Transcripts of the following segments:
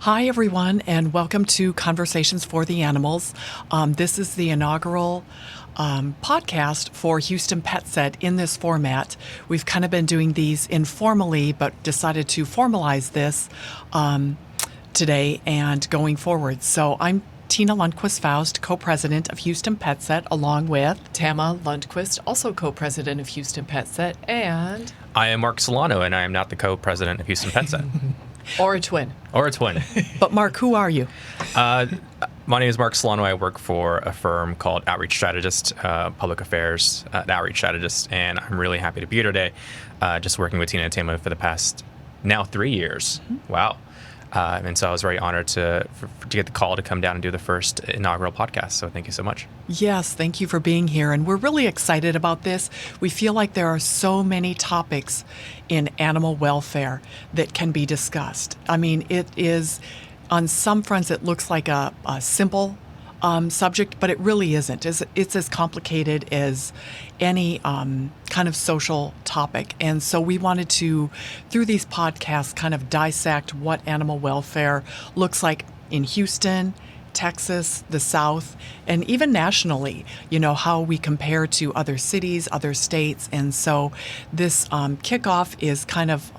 Hi, everyone, and welcome to Conversations for the Animals. This is the inaugural podcast for Houston Pet Set in this format. We've kind of been doing these informally, but decided to formalize this today and going forward. So I'm Tena Lundquist-Faust, co-president of Houston Pet Set, along with Tama Lundquist, also co-president of Houston Pet Set, and I am Mark Solano, and I am not the co-president of Houston Pet Set. Or a twin. Or a twin. But Mark, who are you? My name is Mark Solano. I work for a firm called Outreach Strategists, public affairs Outreach Strategists, and I'm really happy to be here today, just working with Tena and Tama for the past now 3 years. Mm-hmm. Wow. And so I was very honored to get the call to come down and do the first inaugural podcast. So thank you so much. Yes, thank you for being here. And we're really excited about this. We feel like there are so many topics in animal welfare that can be discussed. I mean, it is, on some fronts, it looks like a simple subject, but it really isn't. It's as complicated as any kind of social topic. And so we wanted to, through these podcasts, kind of dissect what animal welfare looks like in Houston, Texas, the South, and even nationally, you know, how we compare to other cities, other states. And so this kickoff is kind of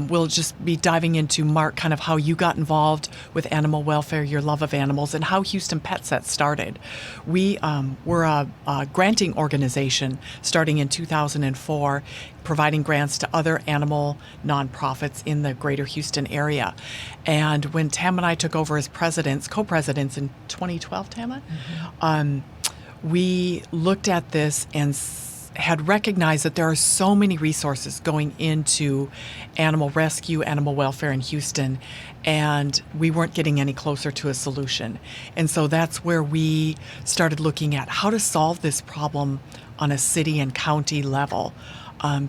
we'll just be diving into, Mark, kind of how you got involved with animal welfare, your love of animals, and how Houston Pet Set started. We're a granting organization starting in 2004, providing grants to other animal nonprofits in the greater Houston area. And when Tam and I took over as co-presidents in 2012, Tama, we looked at this and had recognized that there are so many resources going into animal rescue, animal welfare in Houston, and we weren't getting any closer to a solution. And so that's where we started looking at how to solve this problem on a city and county level,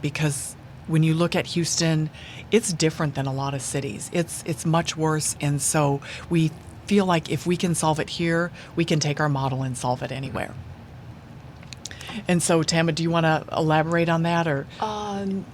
because when you look at Houston, it's different than a lot of cities. It's much worse, and so we feel like if we can solve it here, we can take our model and solve it anywhere. And so, Tama, do you want to elaborate on that, or?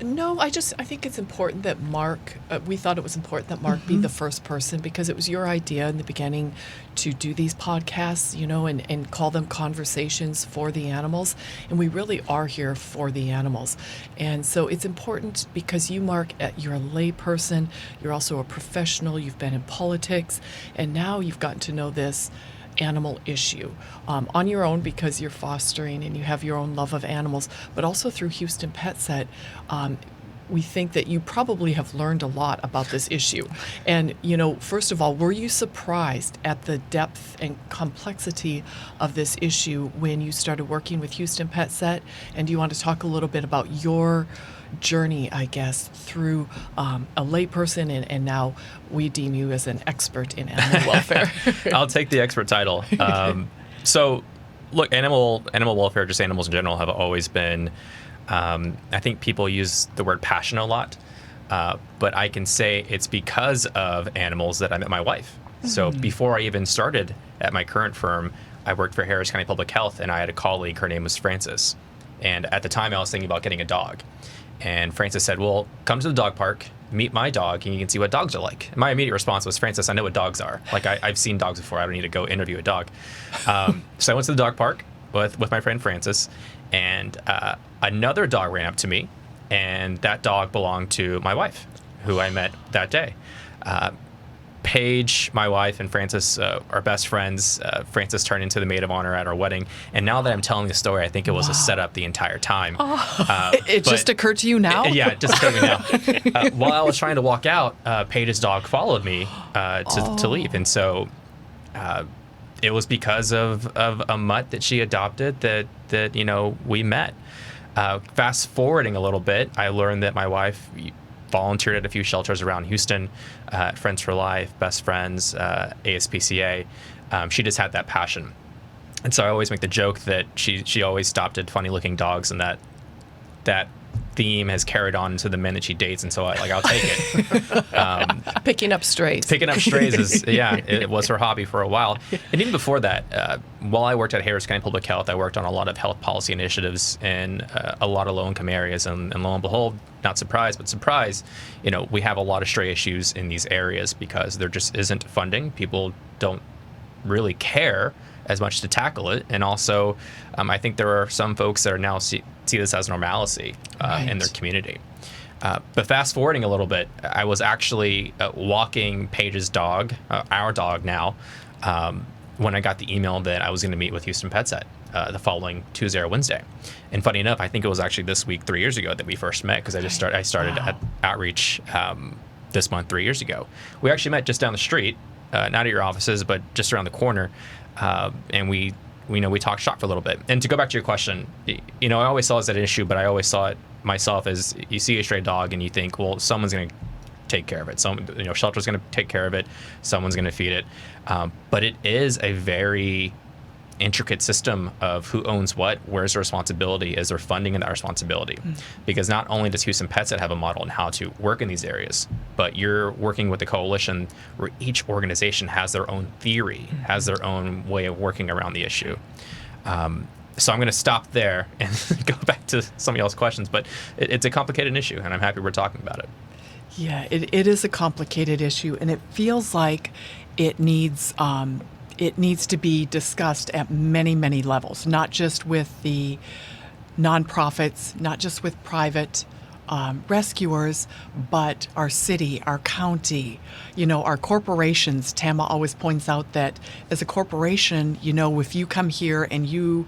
No, I think it's important that Mark, we thought it was important that Mark be the first person, because it was your idea in the beginning to do these podcasts, you know, and call them Conversations for the Animals. And we really are here for the animals. And so it's important because you, Mark, you're a lay person, you're also a professional, you've been in politics, and now you've gotten to know this animal issue on your own because you're fostering and you have your own love of animals, but also through Houston Pet Set. We think that you probably have learned a lot about this issue. And, you know, first of all, were you surprised at the depth and complexity of this issue when you started working with Houston Pet Set? And do you want to talk a little bit about your journey, I guess, through a layperson, and now we deem you as an expert in animal welfare? I'll take the expert title. So, look, animal welfare, just animals in general, have always been, I think people use the word passion a lot, but I can say it's because of animals that I met my wife. Mm-hmm. So before I even started at my current firm, I worked for Harris County Public Health, and I had a colleague, her name was Frances. And at the time, I was thinking about getting a dog. And Frances said, well, come to the dog park, meet my dog, and you can see what dogs are like. And my immediate response was, Frances, I know what dogs are. Like, I've seen dogs before. I don't need to go interview a dog. So I went to the dog park with my friend Frances, and another dog ran up to me, and that dog belonged to my wife, who I met that day. Paige, my wife, and Frances are best friends. Frances turned into the maid of honor at our wedding. And now that I'm telling the story, I think it was a setup the entire time. It just occurred to you now? Yeah, it just occurred to me now. While I was trying to walk out, Paige's dog followed me to leave. And so it was because of a mutt that she adopted that you know, we met. Fast forwarding a little bit, I learned that my wife volunteered at a few shelters around Houston, Friends for Life, Best Friends, ASPCA. She just had that passion. And so I always make the joke that she always stopped at funny looking dogs, and that theme has carried on into the men that she dates, and so I'll take it. Picking up strays. Picking up strays is, it was her hobby for a while. And even before that, while I worked at Harris County Public Health, I worked on a lot of health policy initiatives in a lot of low-income areas. And lo and behold, not surprised, but surprise, we have a lot of stray issues in these areas because there just isn't funding. People don't really care as much to tackle it. And also, I think there are some folks that are now see this as normalcy in their community. But fast forwarding a little bit, I was actually walking Paige's dog, our dog now, when I got the email that I was going to meet with Houston PetSet the following Tuesday or Wednesday. And funny enough, I think it was actually this week, 3 years ago, that we first met, because I started at Outreach this month 3 years ago. We actually met just down the street, not at your offices, but just around the corner, and we talked shop for a little bit. And to go back to your question, I always saw it as an issue, but I always saw it myself as, you see a stray dog and you think, well, someone's going to take care of it. Shelter's going to take care of it. Someone's going to feed it. But it is a very intricate system of who owns what, where's the responsibility, is there funding in that responsibility? Because not only does Houston PetSet have a model on how to work in these areas, but you're working with a coalition where each organization has their own theory, has their own way of working around the issue. So I'm going to stop there and go back to some of y'all's questions, but it's a complicated issue, and I'm happy we're talking about it. Yeah, it is a complicated issue, and it feels like it needs to be discussed at many, many levels, not just with the nonprofits, not just with private rescuers, but our city, our county, our corporations. Tama always points out that as a corporation, if you come here and you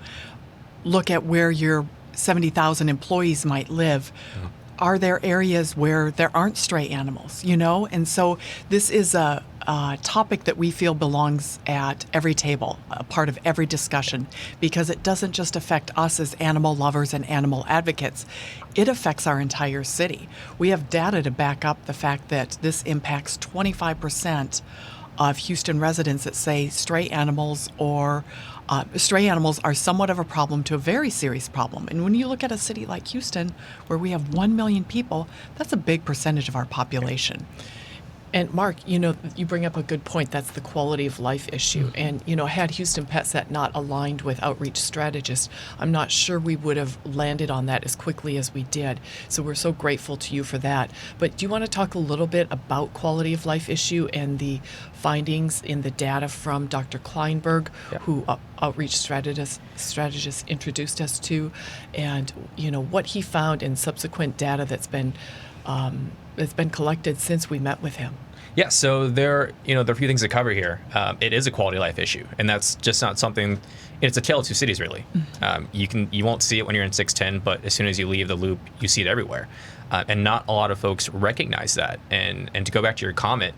look at where your 70,000 employees might live, are there areas where there aren't stray animals, And so this is a topic that we feel belongs at every table, a part of every discussion, because it doesn't just affect us as animal lovers and animal advocates. It affects our entire city. We have data to back up the fact that this impacts 25% of Houston residents that say stray animals are somewhat of a problem to a very serious problem. And when you look at a city like Houston, where we have 1 million people, that's a big percentage of our population. And Mark, you bring up a good point. That's the quality of life issue. And, had Houston PetSet not aligned with Outreach Strategists, I'm not sure we would have landed on that as quickly as we did. So we're so grateful to you for that. But do you want to talk a little bit about quality of life issue and the findings in the data from Dr. Kleinberg, who Outreach Strategists introduced us to, and, what he found in subsequent data that's been collected since we met with him? Yeah, so there are a few things to cover here. It is a quality of life issue, and that's just not something. It's a tale of two cities, really. You won't see it when you're in 610, but as soon as you leave the loop, you see it everywhere. And not a lot of folks recognize that. And to go back to your comment,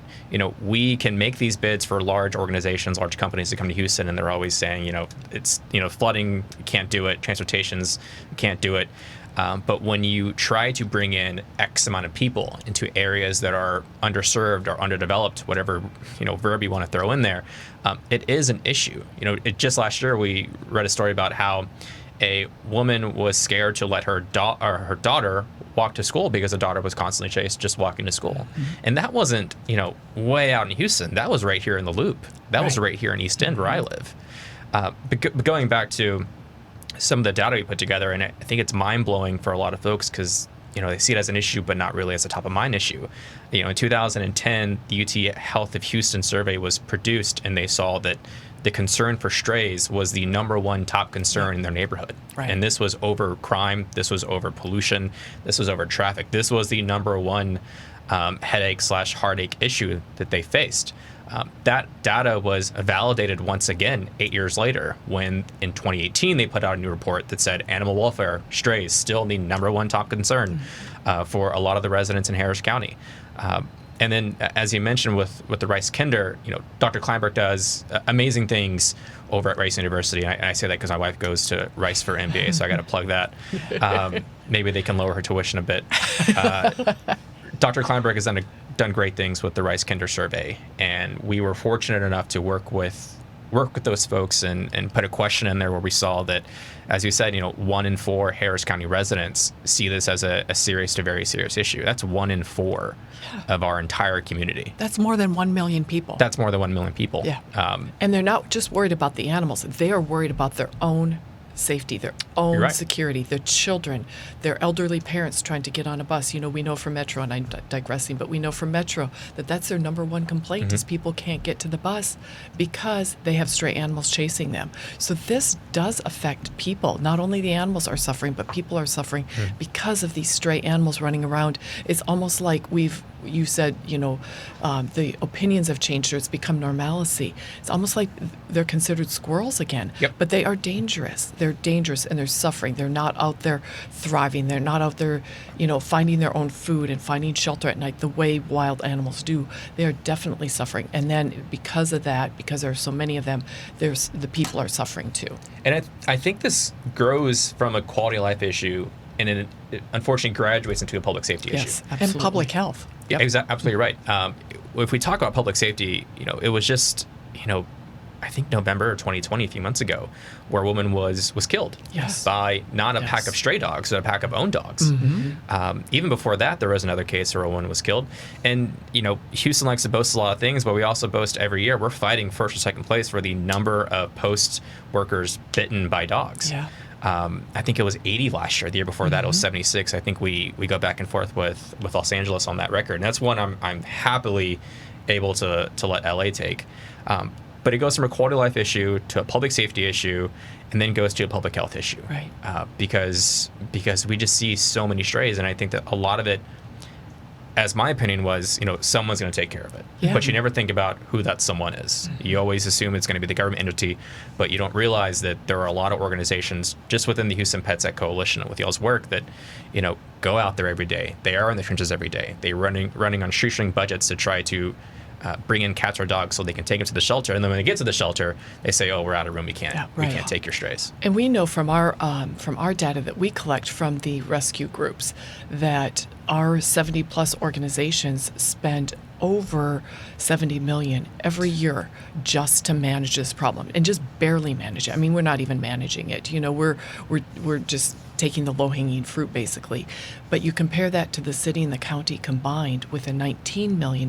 we can make these bids for large organizations, large companies that come to Houston, and they're always saying, it's flooding, can't do it, transportation's can't do it. But when you try to bring in X amount of people into areas that are underserved or underdeveloped, whatever verb you want to throw in there, it is an issue. Just last year we read a story about how a woman was scared to let her daughter walk to school because the daughter was constantly chased just walking to school. And that wasn't way out in Houston. That was right here in the Loop. That was right here in East End where I live. But going back to some of the data we put together, and I think it's mind-blowing for a lot of folks because they see it as an issue, but not really as a top-of-mind issue. In 2010, the UT Health of Houston survey was produced, and they saw that the concern for strays was the number one top concern in their neighborhood. Right. And this was over crime, this was over pollution, this was over traffic. This was the number one headache/heartache issue that they faced. That data was validated once again 8 years later when in 2018 they put out a new report that said animal welfare, strays, still the number one top concern for a lot of the residents in Harris County. And then, as you mentioned with the Rice Kinder, Dr. Kleinberg does amazing things over at Rice University. And I say that because my wife goes to Rice for MBA, so I got to plug that. Maybe they can lower her tuition a bit. Dr. Kleinberg has done great things with the Rice Kinder survey, and we were fortunate enough to work with work with those folks and put a question in there where we saw that, as you said, 1 in 4 Harris County residents see this as a serious to very serious issue. That's 1 in 4 of our entire community. That's more than 1 million people. That's more than 1 million people. Yeah. And they're not just worried about the animals. They are worried about their own safety, their own You're right. security, their children, their elderly parents trying to get on a bus. We know from Metro, and I'm digressing, but we know from Metro that that's their number one complaint is people can't get to the bus because they have stray animals chasing them. So this does affect people. Not only the animals are suffering, but people are suffering because of these stray animals running around. It's almost like you said, the opinions have changed or it's become normalcy. It's almost like they're considered squirrels again. Yep. But they are dangerous. They're dangerous and they're suffering. They're not out there thriving. They're not out there, finding their own food and finding shelter at night the way wild animals do. They are definitely suffering. And then because of that, because there are so many of them, the people are suffering too. And I think this grows from a quality of life issue and it unfortunately graduates into a public safety issue. Yes, absolutely. And public health. Yeah, absolutely right. If we talk about public safety, it was just, I think November 2020, a few months ago, where a woman was killed Yes. by not a Yes. pack of stray dogs, but a pack of owned dogs. Even before that, there was another case where a woman was killed. And, Houston likes to boast a lot of things, but we also boast every year we're fighting first or second place for the number of post workers bitten by dogs. Yeah. I think it was 80 last year. The year before that, it was 76. I think we go back and forth with Los Angeles on that record. And that's one I'm happily able to let LA take. But it goes from a quality of life issue to a public safety issue and then goes to a public health issue. Right. Because we just see so many strays. And I think that a lot of it, as my opinion was, someone's going to take care of it. Yeah. But you never think about who that someone is. You always assume it's going to be the government entity, but you don't realize that there are a lot of organizations just within the Houston Pet Sec Coalition with y'all's work that, go out there every day. They are in the trenches every day. They're running on shoestring budgets to try to bring in cats or dogs so they can take them to the shelter. And then when they get to the shelter, they say, "Oh, we're out of room. We can't take your strays." And we know from our data that we collect from the rescue groups that our 70 plus organizations spend over 70 million every year just to manage this problem and just barely manage it. I mean, we're not even managing it. We're just taking the low-hanging fruit basically. But you compare that to the city and the county combined with a $19 million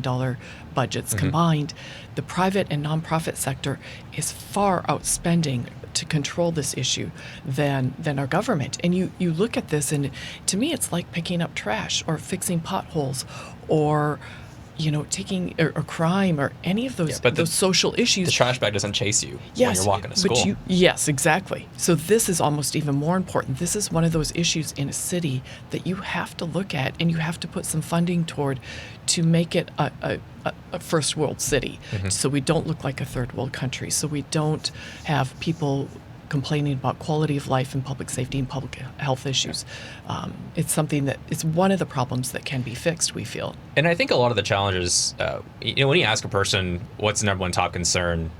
budgets combined, the private and nonprofit sector is far outspending to control this issue than our government. And you look at this and to me it's like picking up trash or fixing potholes or taking or crime or any of those those social issues. The trash bag doesn't chase you when you're walking to school. Yes, exactly. So this is almost even more important. This is one of those issues in a city that you have to look at and you have to put some funding toward to make it a first world city. So we don't look like a third world country. So we don't have people complaining about quality of life and public safety and public health issues. It's something that it's one of the problems that can be fixed, we feel. And I think a lot of the challenges, when you ask a person what's the number one top concern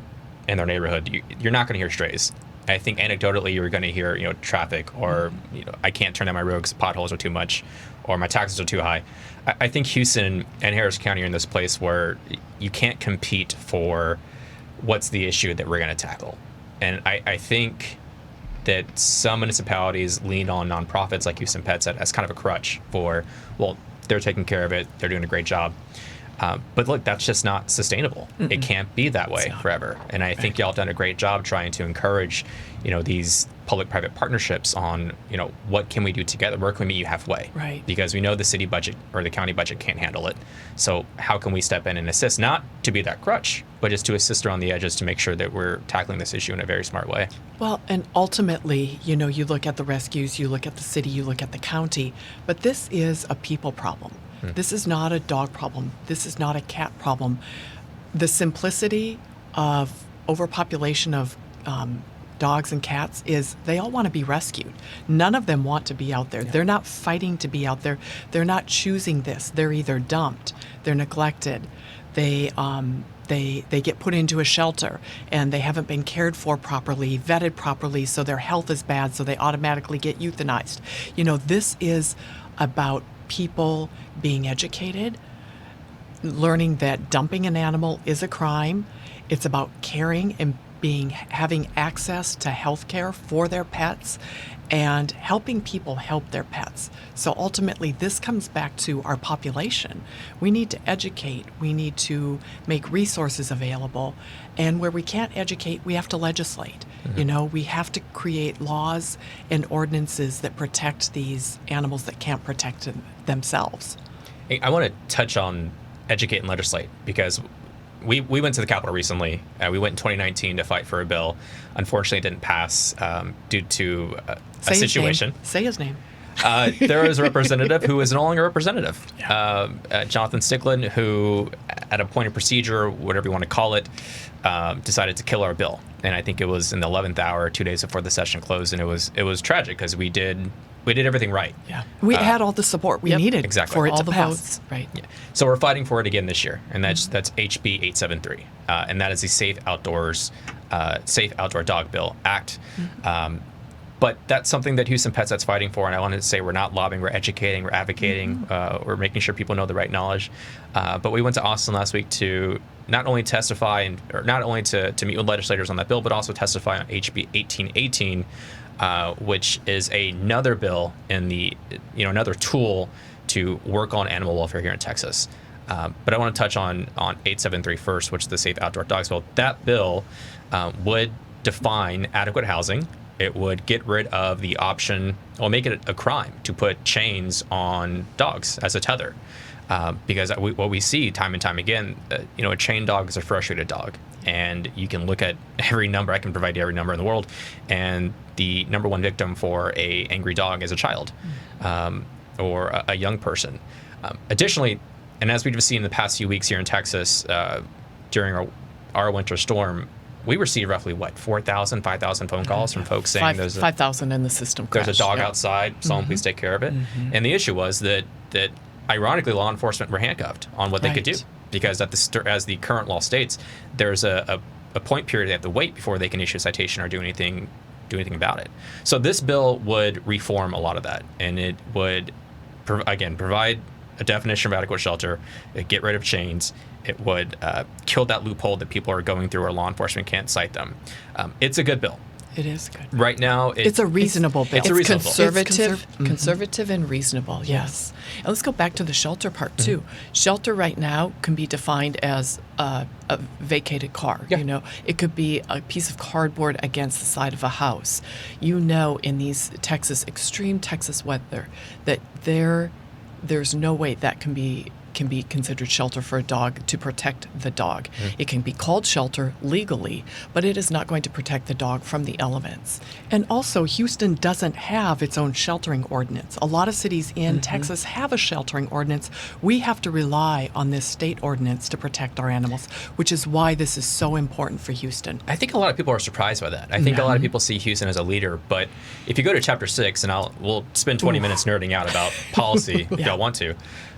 in their neighborhood, you're not going to hear strays. I think anecdotally you're going to hear, traffic or, I can't turn down my road because potholes are too much or my taxes are too high. I think Houston and Harris County are in this place where you can't compete for what's the issue that we're going to tackle. And I think that some municipalities lean on nonprofits like Houston Pet Sec as kind of a crutch for, well, they're taking care of it. They're doing a great job. But look, that's just not sustainable. It can't be that way forever. And I think y'all have done a great job trying to encourage, these public-private partnerships on, what can we do together? Where can we meet you halfway? Right. Because we know the city budget or the county budget can't handle it. So how can we step in and assist, not to be that crutch, but just to assist around the edges to make sure that we're tackling this issue in a very smart way? Well, and ultimately, you look at the rescues, you look at the city, you look at the county, but this is a people problem. This is not a dog problem. This is not a cat problem. The simplicity of overpopulation of dogs and cats is they all want to be rescued. None of them want to be out there. Yeah. They're not fighting to be out there. They're not choosing this. They're either dumped, they're neglected, they get put into a shelter and they haven't been cared for properly, vetted properly, so their health is bad, so they automatically get euthanized. This is about people being educated, learning that dumping an animal is a crime. It's about caring and having access to health care for their pets and helping people help their pets. So ultimately, this comes back to our population. We need to educate. We need to make resources available. And where we can't educate, we have to legislate. We have to create laws and ordinances that protect these animals that can't protect themselves. Hey, I want to touch on educate and legislate because we went to the Capitol recently. We went in 2019 to fight for a bill. Unfortunately, it didn't pass due to a situation. Say his name. There was a representative who is no longer a representative, Jonathan Stickland, who, at a point of procedure, whatever you want to call it, decided to kill our bill. And I think it was in the 11th hour, 2 days before the session closed, and it was tragic because we did everything right. Yeah, we had all the support we needed exactly. for it all to the pass. votes, right? Yeah. So we're fighting for it again this year, and that's HB 873, and that is the Safe Outdoor Dog Bill Act. But that's something that Houston Pets Vet's fighting for, and I wanted to say we're not lobbying, we're educating, we're advocating, we're making sure people know the right knowledge. But we went to Austin last week to not only testify or not only to meet with legislators on that bill, but also testify on HB 1818, which is another bill in the another tool to work on animal welfare here in Texas. But I want to touch on 873 first, which is the Safe Outdoor Dogs Bill. That bill would define adequate housing. It would get rid of the option, or make it a crime to put chains on dogs as a tether. Because what we see time and time again, a chained dog is a frustrated dog. And you can look at every number, I can provide you every number in the world, and the number one victim for a angry dog is a child or a young person. Additionally, and as we've seen in the past few weeks here in Texas, during our winter storm, we received roughly, 4,000, 5,000 phone calls from folks saying there's 5,000 in the system there's crashed. a dog outside, someone please take care of it. And the issue was that ironically, law enforcement were handcuffed on what they could do. Because as the current law states, there's a point period they have to wait before they can issue a citation or do anything about it. So this bill would reform a lot of that, and it would, provide a definition of adequate shelter, get rid of chains. It would kill that loophole that people are going through where law enforcement can't cite them. It's a good bill. It is good. Right now, it's a reasonable bill. It's a reasonable. Conservative and reasonable, yes. And let's go back to the shelter part, too. Shelter right now can be defined as a vacated car. Yeah. It could be a piece of cardboard against the side of a house. In these extreme Texas weather, that there's no way that can be considered shelter for a dog to protect the dog. It can be called shelter legally, but it is not going to protect the dog from the elements. And also, Houston doesn't have its own sheltering ordinance. A lot of cities in Texas have a sheltering ordinance. We have to rely on this state ordinance to protect our animals, which is why this is so important for Houston. I think a lot of people are surprised by that. I think a lot of people see Houston as a leader, but if you go to Chapter 6, and we'll spend 20 minutes nerding out about policy if y'all want to,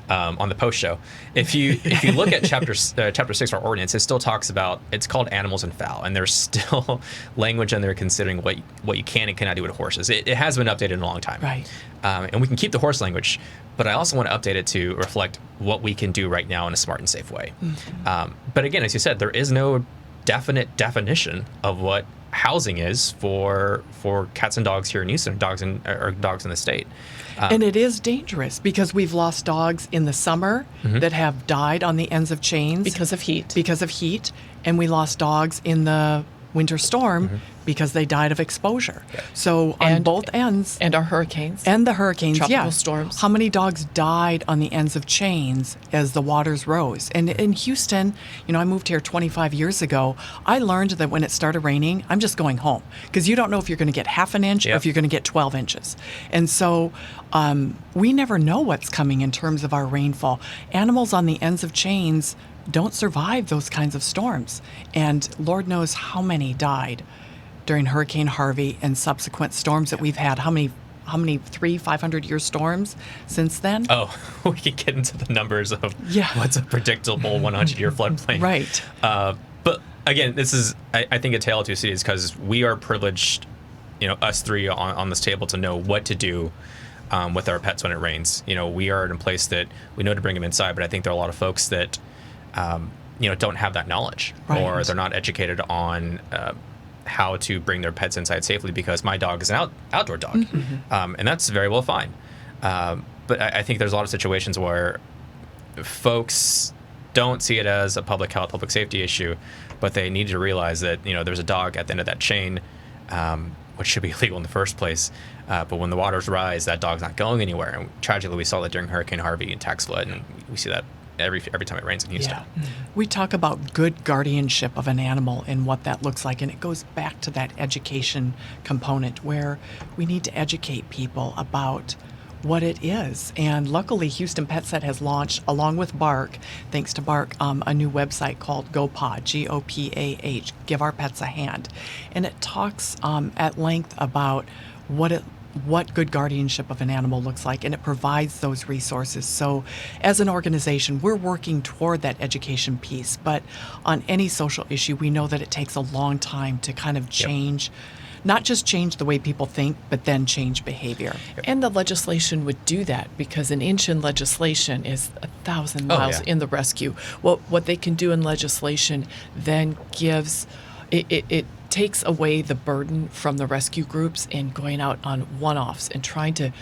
on the post show. If you look at chapter 6 of our ordinance, it still talks about, it's called animals and fowl, and there's still language in there considering what you can and cannot do with horses. It has been updated in a long time. Right. And we can keep the horse language, but I also want to update it to reflect what we can do right now in a smart and safe way. But again, as you said, there is no definite definition of what housing is for cats and dogs here in Houston, dogs in the state. And it is dangerous because we've lost dogs in the summer that have died on the ends of chains. Because of heat. And we lost dogs in the winter storm because they died of exposure. Yeah. So on both ends. And our hurricanes. And the hurricanes, tropical storms. How many dogs died on the ends of chains as the waters rose? And in Houston, I moved here 25 years ago. I learned that when it started raining, I'm just going home because you don't know if you're going to get half an inch or if you're going to get 12 inches. And so we never know what's coming in terms of our rainfall. Animals on the ends of chains don't survive those kinds of storms. And Lord knows how many died during Hurricane Harvey and subsequent storms that we've had. How many 500-year storms since then? Oh, we could get into the numbers of what's a predictable 100-year floodplain. Right. But again, this is, I think, a tale of two cities because we are privileged, us three on this table, to know what to do with our pets when it rains. We are in a place that we know to bring them inside, but I think there are a lot of folks that don't have that knowledge, or they're not educated on how to bring their pets inside safely because my dog is an outdoor dog, and that's very well fine. But I think there's a lot of situations where folks don't see it as a public health, public safety issue, but they need to realize that there's a dog at the end of that chain, which should be illegal in the first place. But when the waters rise, that dog's not going anywhere. And tragically, we saw that during Hurricane Harvey and tax flood, and we see that every time it rains in Houston. Yeah. We talk about good guardianship of an animal and what that looks like, and it goes back to that education component where we need to educate people about what it is. And luckily, Houston PetSet has launched, along with Bark, thanks to Bark, a new website called GoPah, GOPAH, Give Our Pets a Hand. And it talks at length about what good guardianship of an animal looks like, and it provides those resources. So as an organization, we're working toward that education piece, but on any social issue, we know that it takes a long time to kind of change, not just change the way people think, but then change behavior. And the legislation would do that because an inch in legislation is 1,000 miles in the rescue. What they can do in legislation then gives, it takes away the burden from the rescue groups in going out on one-offs and trying to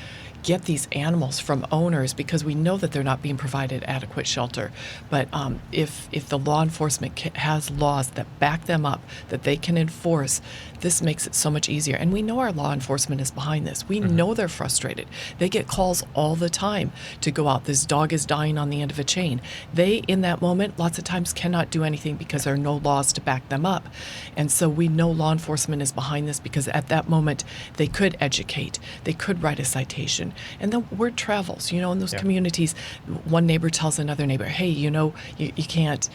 get these animals from owners because we know that they're not being provided adequate shelter. But if the law enforcement has laws that back them up, that they can enforce, this makes it so much easier. And we know our law enforcement is behind this. We know they're frustrated. They get calls all the time to go out. This dog is dying on the end of a chain. They, in that moment, lots of times cannot do anything because there are no laws to back them up. And so we know law enforcement is behind this because at that moment they could educate, they could write a citation. And the word travels, in those communities. One neighbor tells another neighbor, hey, you can't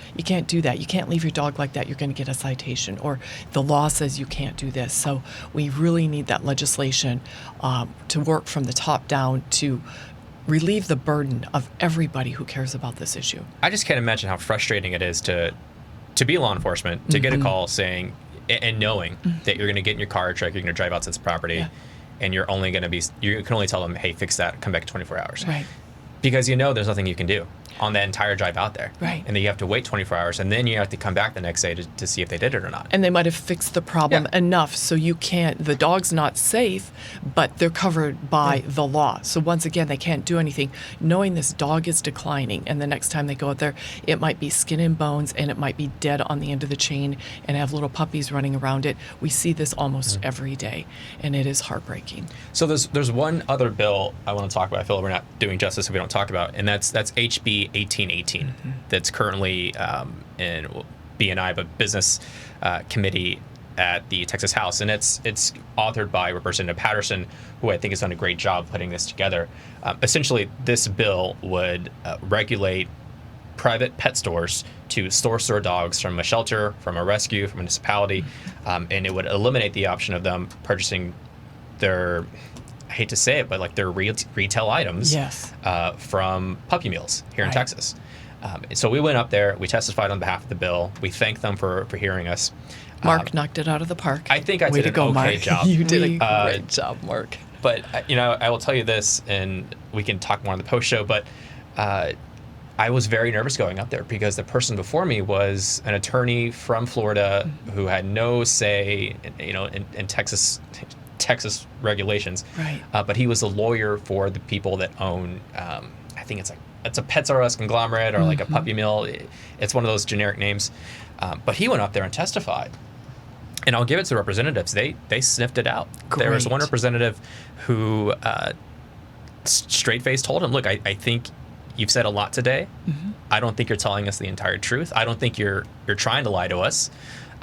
do that. You can't leave your dog like that. You're going to get a citation. Or the law says you can't do this. So we really need that legislation to work from the top down to relieve the burden of everybody who cares about this issue. I just can't imagine how frustrating it is to be law enforcement, to get a call saying, and knowing that you're going to get in your car or truck, you're going to drive outside the property, and you can only tell them, hey, fix that, come back in 24 hours. Right. Because there's nothing you can do on that entire drive out there. Right. And then you have to wait 24 hours, and then you have to come back the next day to see if they did it or not. And they might have fixed the problem enough so the dog's not safe, but they're covered by the law. So once again, they can't do anything. Knowing this dog is declining, and the next time they go out there, it might be skin and bones, and it might be dead on the end of the chain and have little puppies running around it. We see this almost every day, and it is heartbreaking. So there's one other bill I want to talk about. I feel like we're not doing justice if we don't talk about, and that's HB 1818 that's currently in B&I, but Business Committee at the Texas House, and it's authored by Representative Patterson, who I think has done a great job putting this together. Essentially, this bill would regulate private pet stores to source their dogs from a shelter, from a rescue, from a municipality, and it would eliminate the option of them purchasing their, I hate to say it, but like their retail items from puppy mills here in Texas. So we went up there, we testified on behalf of the bill, we thanked them for hearing us. Mark knocked it out of the park. I think I did an okay job. You did a great job, Mark. But, I will tell you this, and we can talk more on the post show, but I was very nervous going up there because the person before me was an attorney from Florida who had no say, in Texas regulations. Right. But he was a lawyer for the people that own, I think it's a Pets R Us conglomerate or like a puppy mill. It's one of those generic names. But he went up there and testified. And I'll give it to representatives. They sniffed it out. Great. There was one representative who straight-faced told him, look, I think you've said a lot today. I don't think you're telling us the entire truth. I don't think you're trying to lie to us.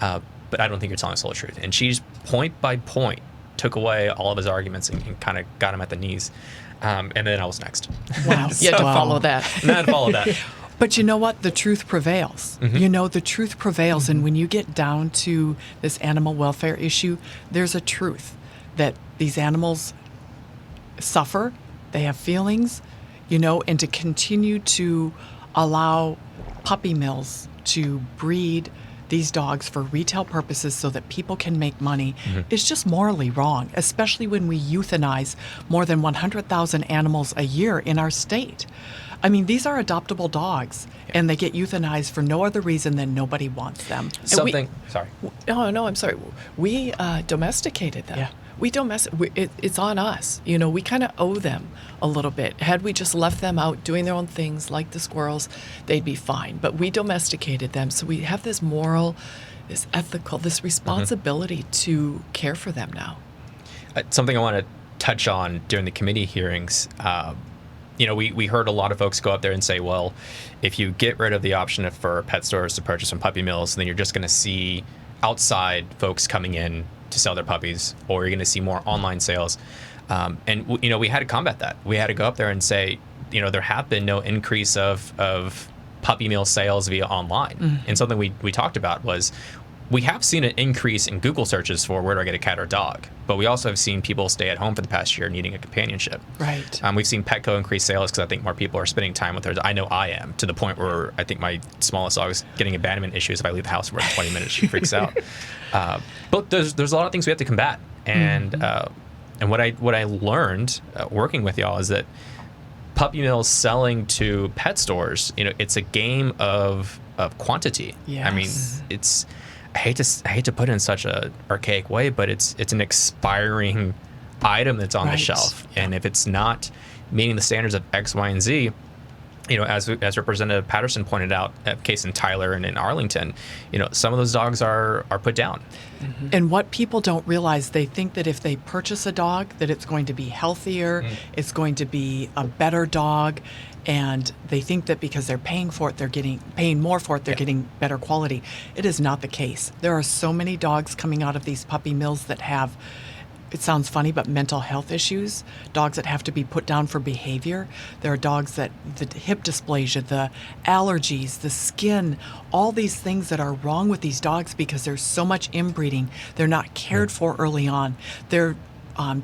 But I don't think you're telling us the whole truth. And she's point by point took away all of his arguments and kind of got him at the knees. And then I was next. Wow. You had to follow that. And I had to follow that. But you know what? The truth prevails. The truth prevails. And when you get down to this animal welfare issue, there's a truth that these animals suffer, they have feelings, and to continue to allow puppy mills to breed these dogs for retail purposes so that people can make money is just morally wrong, especially when we euthanize more than 100,000 animals a year in our state. I mean, these are adoptable dogs, and they get euthanized for no other reason than nobody wants them. Sorry. Oh, no, I'm sorry. We domesticated them. Yeah. It's on us. You know, we kind of owe them a little bit. Had we just left them out doing their own things like the squirrels, they'd be fine. But we domesticated them, so we have this moral, this ethical, this responsibility to care for them now. Something I want to touch on during the committee hearings, we heard a lot of folks go up there and say, well, if you get rid of the option for pet stores to purchase from puppy mills, then you're just going to see outside folks coming in to sell their puppies, or you're going to see more online sales. We had to combat that. We had to go up there and say, there have been no increase of puppy mill sales via online. And something we talked about was we have seen an increase in Google searches for where do I get a cat or dog, but we also have seen people stay at home for the past year needing a companionship. Right. We've seen Petco increase sales because I think more people are spending time with theirs. I know I am, to the point where I think my smallest dog is getting abandonment issues if I leave the house for more than 20 minutes. She freaks out. But there's a lot of things we have to combat. And what I learned working with y'all is that puppy mills selling to pet stores, it's a game of quantity. Yes. I mean, it's I hate to put it in such a archaic way, but it's an expiring item that's on the shelf, and if it's not meeting the standards of X, Y, and Z, as Representative Patterson pointed out, at case in Tyler and in Arlington, some of those dogs are put down. And what people don't realize, they think that if they purchase a dog, that it's going to be healthier, it's going to be a better dog, and they think that because they're paying for it, they're paying more for it, they're getting better quality. It is not the case. There are so many dogs coming out of these puppy mills that have, it sounds funny, but mental health issues, dogs that have to be put down for behavior. There are dogs that the hip dysplasia, the allergies, the skin, all these things that are wrong with these dogs because there's so much inbreeding. They're not cared for early on. They're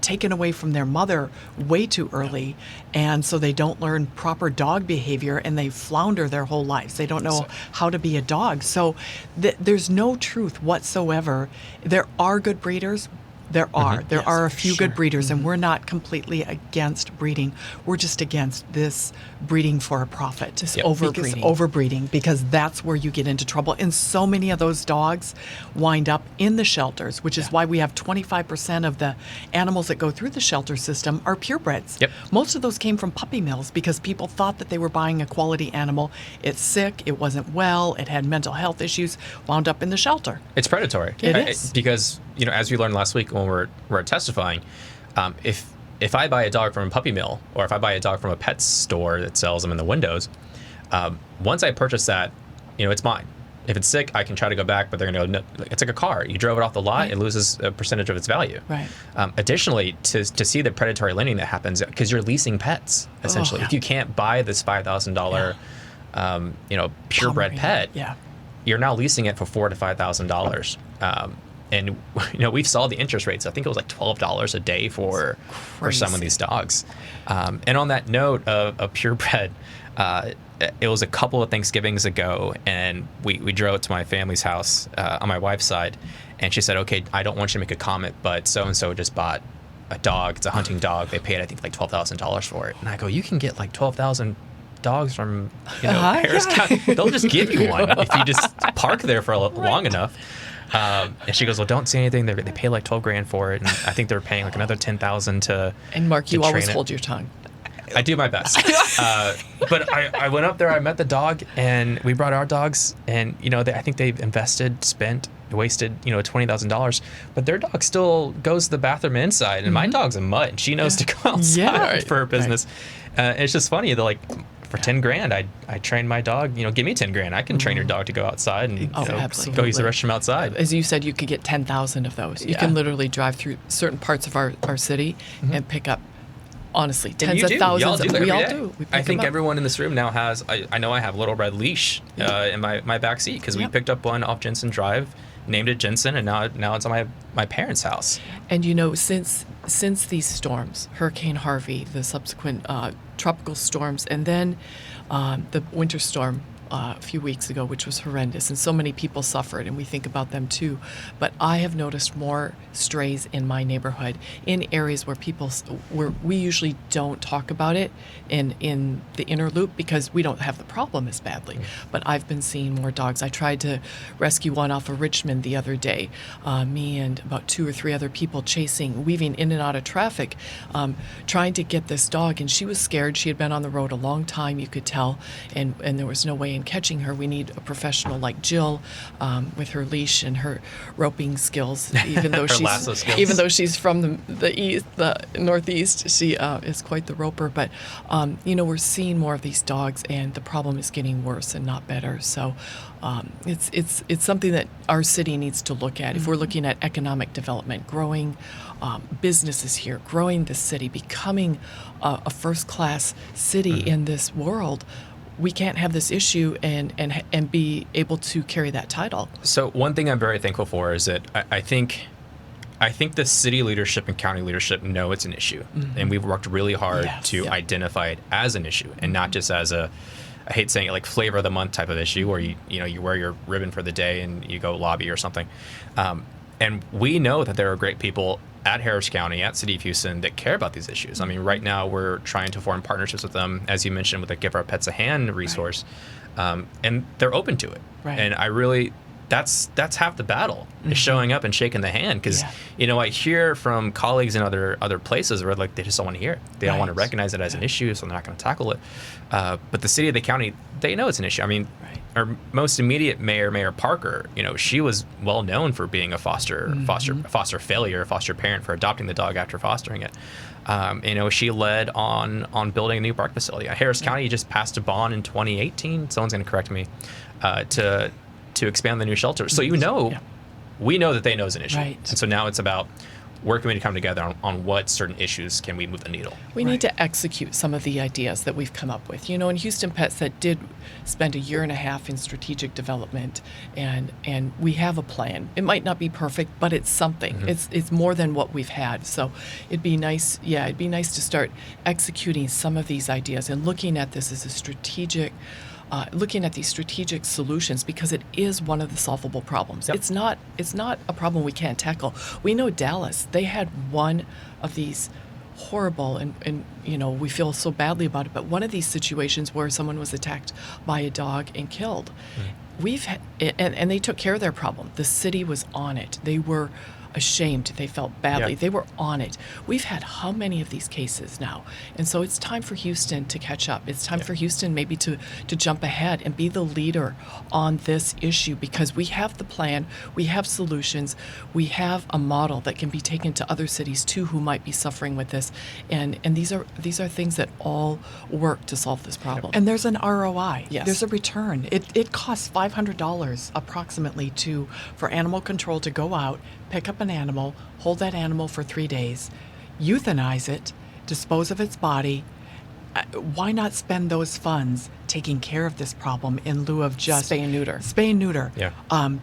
taken away from their mother way too early, and so they don't learn proper dog behavior, and they flounder their whole lives. They don't know how to be a dog. So there's no truth whatsoever. There are good breeders. There are a few good breeders, and we're not completely against breeding. We're just against this breeding for a profit, overbreeding, because that's where you get into trouble. And so many of those dogs wind up in the shelters, which is why we have 25% of the animals that go through the shelter system are purebreds. Yep. Most of those came from puppy mills because people thought that they were buying a quality animal. It's sick, it wasn't well, it had mental health issues, wound up in the shelter. It's predatory. It is. Because, as we learned last week when we're testifying, if I buy a dog from a puppy mill, or if I buy a dog from a pet store that sells them in the windows, once I purchase that, it's mine. If it's sick, I can try to go back, but they're going to go, no, it's like a car. You drove it off the lot, it loses a percentage of its value. Right. Additionally, to see the predatory lending that happens, because you're leasing pets, essentially. If you can't buy this $5,000, purebred pet, you're now leasing it for $4,000 to $5,000. And we've saw the interest rates. I think it was like $12 a day for some of these dogs. And on that note of purebred, it was a couple of Thanksgivings ago, and we drove to my family's house on my wife's side, and she said, "Okay, I don't want you to make a comment, but so and so just bought a dog. It's a hunting dog. They paid, I think, like $12,000 for it." And I go, "You can get like 12,000 dogs from Harris County. They'll just give you one if you just park there for long enough." And she goes, "Well, don't say anything. They pay like $12,000 for it, and I think they're paying like another $10,000 to." And Mark, you always hold your tongue. I do my best. But I went up there. I met the dog, and we brought our dogs, and I think they've wasted $20,000. But their dog still goes to the bathroom inside, and my dog's a mutt, and she knows to go outside for her business. It's just funny. They're like, for $10,000, I train my dog. Give me $10,000. I can train your dog to go outside and go use the restroom outside. As you said, you could get 10,000 of those. You can literally drive through certain parts of our city and pick up, honestly, tens of thousands. We all do. I think everyone in this room now has. I know I have a Little Red Leash in my back seat because we picked up one off Jensen Drive, named it Jensen, and now it's on my parents' house. And since these storms, Hurricane Harvey, the subsequent tropical storms, and then the winter storm a few weeks ago, which was horrendous, and so many people suffered, and we think about them too. But I have noticed more strays in my neighborhood in areas where where we usually don't talk about it in the inner loop because we don't have the problem as badly. But I've been seeing more dogs. I tried to rescue one off of Richmond the other day. Me and about 2 or 3 other people weaving in and out of traffic, trying to get this dog, and she was scared. She had been on the road a long time, you could tell, and there was no way in catching her. We need a professional like Jill with her leash and her roping skills. Even though she's from the Northeast, she is quite the roper. But we're seeing more of these dogs, and the problem is getting worse and not better. So it's something that our city needs to look at. If we're looking at economic development, growing businesses here, growing the city, becoming a first-class city in this world, we can't have this issue and be able to carry that title. So one thing I'm very thankful for is that I think the city leadership and county leadership know it's an issue, and we've worked really hard to identify it as an issue and not just as I hate saying it, like flavor of the month type of issue where you wear your ribbon for the day and you go lobby or something. And we know that there are great people at Harris County, at City of Houston, that care about these issues. I mean, right now we're trying to form partnerships with them, as you mentioned, with the Give Our Pets a Hand resource, and they're open to it. Right. And I really, that's half the battle, is showing up and shaking the hand. Because I hear from colleagues in other places where they just don't want to hear it. They don't want to recognize it as an issue, so they're not going to tackle it. But the city of the county, they know it's an issue. I mean, our most immediate mayor, Mayor Parker, she was well known for being a foster failure, a foster parent for adopting the dog after fostering it. She led on building a new park facility. Harris County just passed a bond in 2018. Someone's going to correct me to expand the new shelter. So we know that they know it's an issue. Right. And so now it's about where can we come together on what certain issues can we move the needle. We need to execute some of the ideas that we've come up with. In Houston Pets, that did spend 1.5 years in strategic development, and we have a plan. It might not be perfect, but it's something. It's more than what we've had. So it'd be nice to start executing some of these ideas and looking at this as a strategic looking at these strategic solutions, because it is one of the solvable problems. Yep. It's not a problem we can't tackle. We know Dallas, they had one of these horrible, and we feel so badly about it, but one of these situations where someone was attacked by a dog and killed. And they took care of their problem. The city was on it. They were ashamed. They felt badly. They were on it. We've had how many of these cases now? And so it's time for Houston to catch up. It's time for Houston maybe to jump ahead and be the leader on this issue, because we have the plan, we have solutions, we have a model that can be taken to other cities too who might be suffering with this. And these are things that all work to solve this problem. And there's an ROI. Yes. There's a return. It costs $500 approximately for animal control to go out, pick up an animal, hold that animal for 3 days, euthanize it, dispose of its body. Why not spend those funds taking care of this problem in lieu of just spay and neuter? Spay and neuter,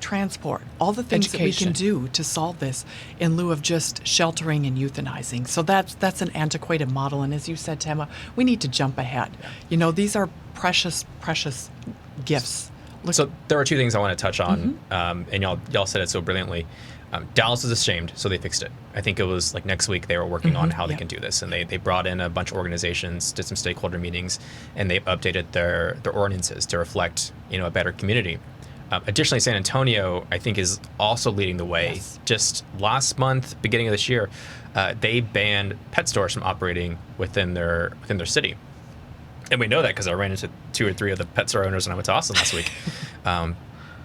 transport, all the things Education. that we can do to solve this in lieu of just sheltering and euthanizing. So that's an antiquated model. And as you said, Tama, we need to jump ahead. These are precious, precious gifts. So there are two things I want to touch on, and y'all said it so brilliantly. Dallas is ashamed, so they fixed it. I think it was like next week they were working on how they can do this, and they brought in a bunch of organizations, did some stakeholder meetings, and they updated their ordinances to reflect a better community. Additionally, San Antonio, I think, is also leading the way. Yes. Just last month, beginning of this year, they banned pet stores from operating within their city. And we know that because I ran into 2 or 3 of the pet store owners when I went to Austin last week.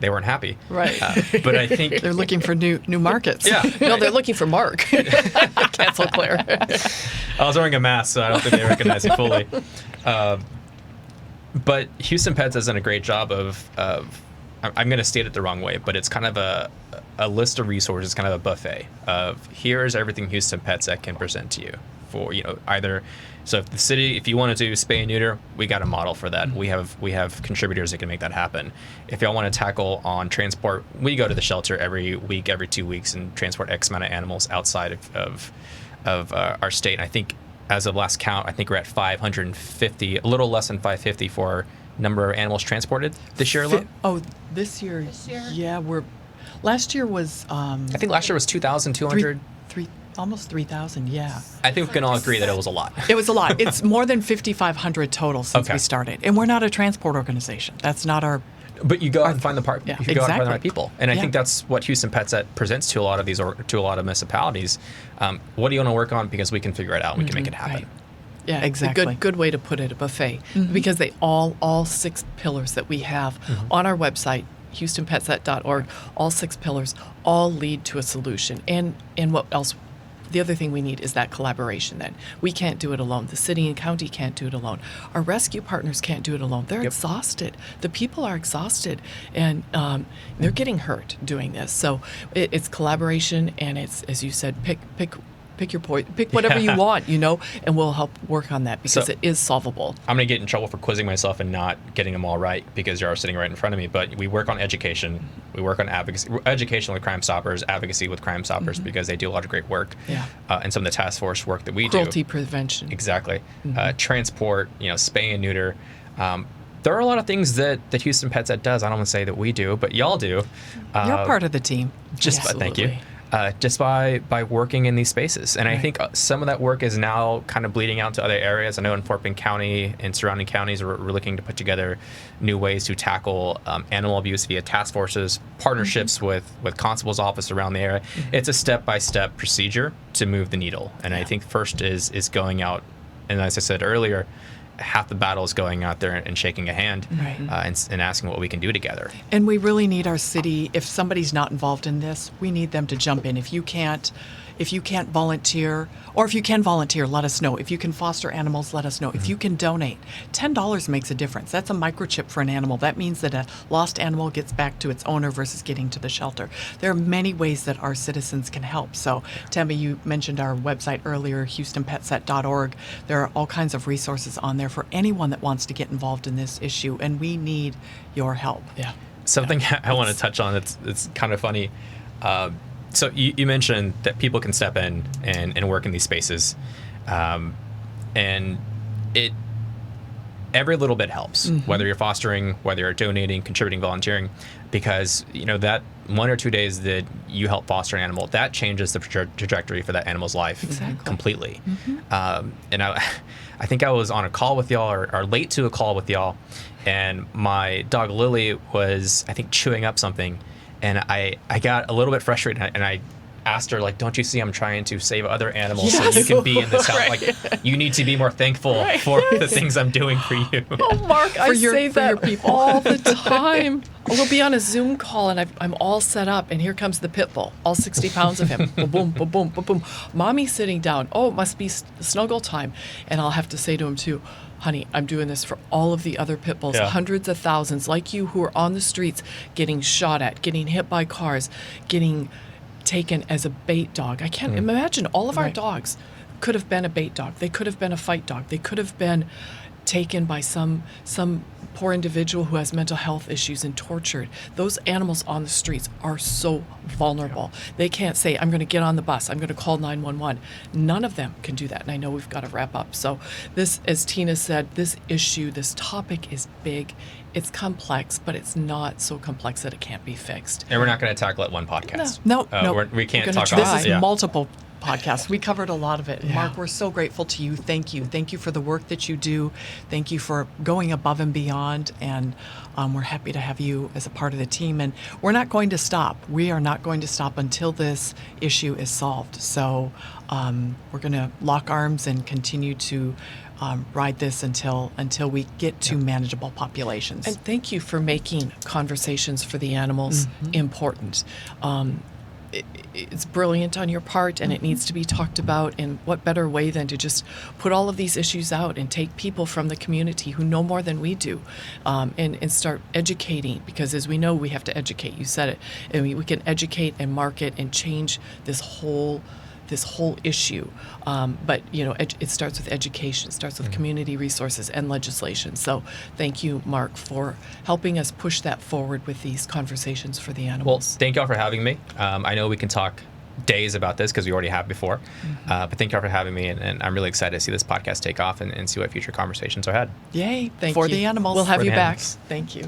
They weren't happy. Right. But I think They're looking for new markets. Yeah. No, they're looking for Mark. Cancel Claire. I was wearing a mask, so I don't think they recognize it fully. But Houston Pets has done a great job of I'm going to state it the wrong way, but it's kind of a list of resources, kind of a buffet of here's everything Houston Pets that can present to you for either. So if the city, if you want to do spay and neuter, we got a model for that. We have contributors that can make that happen. If y'all want to tackle on transport, we go to the shelter every week, every 2 weeks, and transport X amount of animals outside of our state. And I think as of last count, I think we're at 550, a little less than 550 for number of animals transported this year alone? This year, This year? yeah, last year was I think last year was 2,200. almost 3,000, yeah. I think we can all agree that it was a lot. It was a lot. It's more than 5,500 total since Okay. we started. And we're not a transport organization. That's not our... But you go out and find the Yeah, you go out and find the right exactly. people, and I Yeah. think that's what Houston PetSet presents to a lot of these to a lot of municipalities. What do you want to work on? Because we can figure it out. And we can make it happen. Right. Yeah, Exactly. A good way to put it, a buffet, because they all 6 pillars that we have on our website, HoustonPetSet.org, all 6 pillars all lead to a solution. And what else? The other thing we need is that collaboration then. We can't do it alone. The city and county can't do it alone. Our rescue partners can't do it alone. They're exhausted. The people are exhausted, and they're getting hurt doing this. So it's collaboration, and it's, as you said, pick your point, pick whatever you want, and we'll help work on that because So- it is solvable. I'm going to get in trouble for quizzing myself and not getting them all right because you're sitting right in front of me. But we work on education. We work on advocacy, education with Crime Stoppers, advocacy with Crime Stoppers because they do a lot of great work. Yeah. And some of the task force work that we Cruelty do. prevention. Exactly. Transport, spay and neuter. There are a lot of things that Houston PetSet does. I don't want to say that we do, but y'all do. You're part of the team. Thank you. Absolutely. Just by working in these spaces. And I think some of that work is now kind of bleeding out to other areas. I know in Fort Bend County and surrounding counties, we're looking to put together new ways to tackle animal abuse via task forces, partnerships with constables' office around the area. It's a step-by-step procedure to move the needle. And I think first is going out, and as I said earlier, half the battle is going out there and shaking a hand Right. and asking what we can do together. And we really need our city, if somebody's not involved in this, we need them to jump in. If you can't volunteer, or if you can volunteer, let us know. If you can foster animals, let us know. If you can donate, $10 makes a difference. That's a microchip for an animal. That means that a lost animal gets back to its owner versus getting to the shelter. There are many ways that our citizens can help. So, Tama, you mentioned our website earlier, HoustonPetSet.org. There are all kinds of resources on there for anyone that wants to get involved in this issue, and we need your help. Yeah. Something I want to touch on it's kind of funny. So you mentioned that people can step in and work in these spaces. And every little bit helps, whether you're fostering, whether you're donating, contributing, volunteering, because that 1 or 2 days that you help foster an animal, that changes the trajectory for that animal's life completely. And I think I was on a call with y'all or late to a call with y'all, and my dog Lily was, I think, chewing up something. And I got a little bit frustrated, and I asked her, like, don't you see I'm trying to save other animals so you can be in this house? Like, you need to be more thankful for the things I'm doing for you. Oh, Mark, I say for your that people. all the time. We'll be on a Zoom call, and I'm all set up, and here comes the pit bull, all 60 pounds of him. Boom, boom, boom, boom, boom, boom. Mommy's sitting down. Oh, it must be snuggle time. And I'll have to say to him, too, honey, I'm doing this for all of the other pit bulls, hundreds of thousands like you who are on the streets getting shot at, getting hit by cars, getting taken as a bait dog. I can't imagine all of our dogs could have been a bait dog. They could have been a fight dog. They could have been taken by some poor individual who has mental health issues and tortured. Those animals on the streets are so vulnerable. They can't say, I'm going to get on the bus, I'm going to call 911. None of them can do that. And I know we've got to wrap up. So this, as Tena said, this issue, this topic is big. It's complex, but it's not so complex that it can't be fixed. And we're not going to tackle it one podcast. No. We can't We're gonna talk try. about This is multiple podcasts. We covered a lot of it. Yeah. Mark, we're so grateful to you. Thank you. Thank you for the work that you do. Thank you for going above and beyond. And we're happy to have you as a part of the team. And we're not going to stop. We are not going to stop until this issue is solved. So we're going to lock arms and continue to ride this until we get to manageable populations. And thank you for making conversations for the animals important. It's brilliant on your part, and it needs to be talked about. And what better way than to just put all of these issues out and take people from the community who know more than we do, and start educating, because as we know, we have to educate. You said it. And we can educate and market and change this whole issue. But it starts with education, it starts with community resources and legislation. So thank you, Mark, for helping us push that forward with these conversations for the Well, animals. thank y'all for having me. I know we can talk days about this because we already have before. But thank you all for having me, and I'm really excited to see this podcast take off and see what future conversations are had. Yay. For the animals. We'll have For you the back. animals. Thank you.